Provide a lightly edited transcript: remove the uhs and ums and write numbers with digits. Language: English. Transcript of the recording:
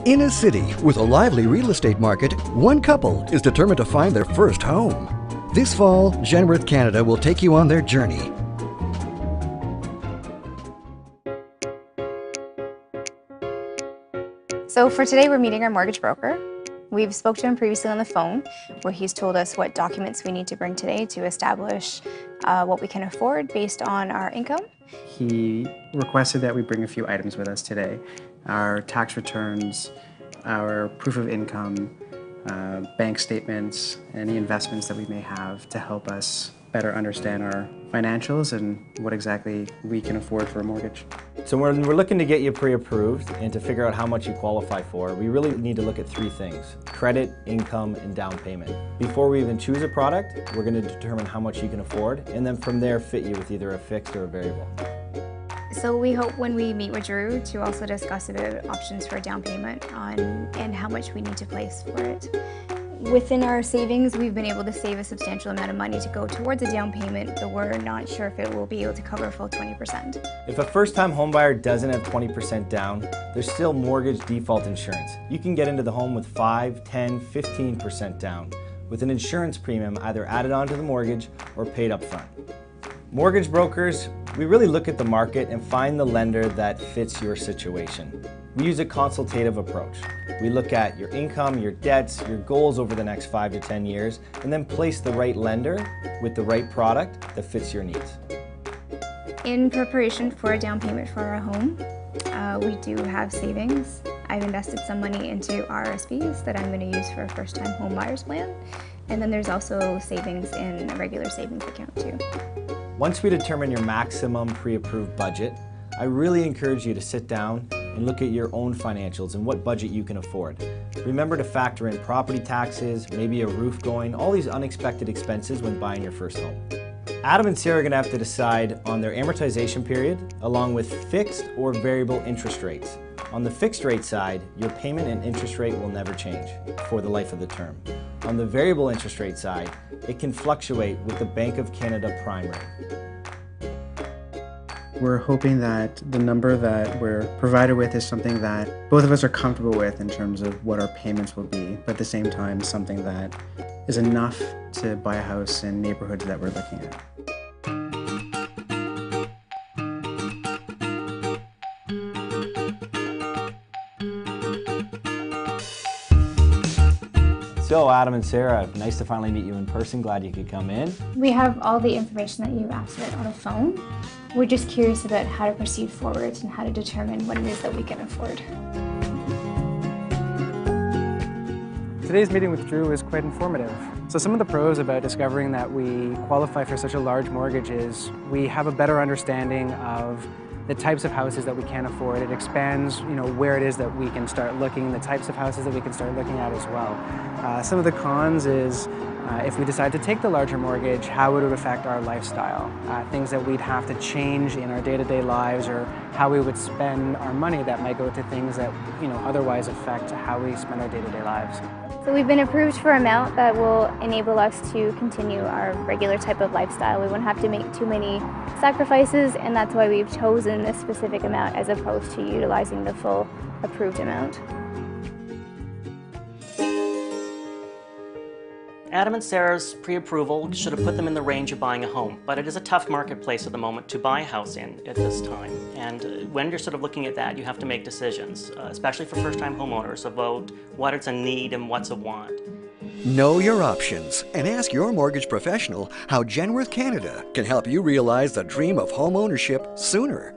In a city with a lively real estate market, one couple is determined to find their first home. This fall, Genworth Canada will take you on their journey. So for today, we're meeting our mortgage broker. We've spoke to him previously on the phone, where he's told us what documents we need to bring today to establish what we can afford based on our income. He requested that we bring a few items with us today. Our tax returns, our proof of income, bank statements, any investments that we may have to help us better understand our financials and what exactly we can afford for a mortgage. So when we're looking to get you pre-approved and to figure out how much you qualify for, we really need to look at three things: credit, income, and down payment. Before we even choose a product, we're going to determine how much you can afford, and then from there fit you with either a fixed or a variable. So we hope when we meet with Drew to also discuss about options for a down payment and how much we need to place for it. Within our savings, we've been able to save a substantial amount of money to go towards a down payment, but we're not sure if it will be able to cover a full 20%. If a first-time homebuyer doesn't have 20% down, there's still mortgage default insurance. You can get into the home with 5, 10, 15% down, with an insurance premium either added onto the mortgage or paid up front. Mortgage brokers, we really look at the market and find the lender that fits your situation. We use a consultative approach. We look at your income, your debts, your goals over the next 5 to 10 years, and then place the right lender with the right product that fits your needs. In preparation for a down payment for our home, we do have savings. I've invested some money into RSPs that I'm going to use for a first-time home buyer's plan. And then there's also savings in a regular savings account too. Once we determine your maximum pre-approved budget, I really encourage you to sit down and look at your own financials and what budget you can afford. Remember to factor in property taxes, maybe a roof going, all these unexpected expenses when buying your first home. Adam and Sarah are going to have to decide on their amortization period along with fixed or variable interest rates. On the fixed rate side, your payment and interest rate will never change for the life of the term. On the variable interest rate side, it can fluctuate with the Bank of Canada prime rate. We're hoping that the number that we're provided with is something that both of us are comfortable with in terms of what our payments will be, but at the same time something that is enough to buy a house in neighborhoods that we're looking at. So Adam and Sarah, nice to finally meet you in person. Glad you could come in. We have all the information that you've asked about on the phone. We're just curious about how to proceed forward and how to determine what it is that we can afford. Today's meeting with Drew is quite informative. So some of the pros about discovering that we qualify for such a large mortgage is we have a better understanding of the types of houses that we can afford. It expands, where it is that we can start looking, the types of houses that we can start looking at as well. Some of the cons is if we decide to take the larger mortgage, how would it affect our lifestyle? Things that we'd have to change in our day-to-day lives, or how we would spend our money that might go to things that otherwise affect how we spend our day-to-day lives. So we've been approved for an amount that will enable us to continue our regular type of lifestyle. We won't have to make too many sacrifices, and that's why we've chosen this specific amount as opposed to utilizing the full approved amount. Adam and Sarah's pre-approval should have put them in the range of buying a home, but it is a tough marketplace at the moment to buy a house in at this time. And when you're sort of looking at that, you have to make decisions, especially for first-time homeowners, about what is a need and what's a want. Know your options and ask your mortgage professional how Genworth Canada can help you realize the dream of home ownership sooner.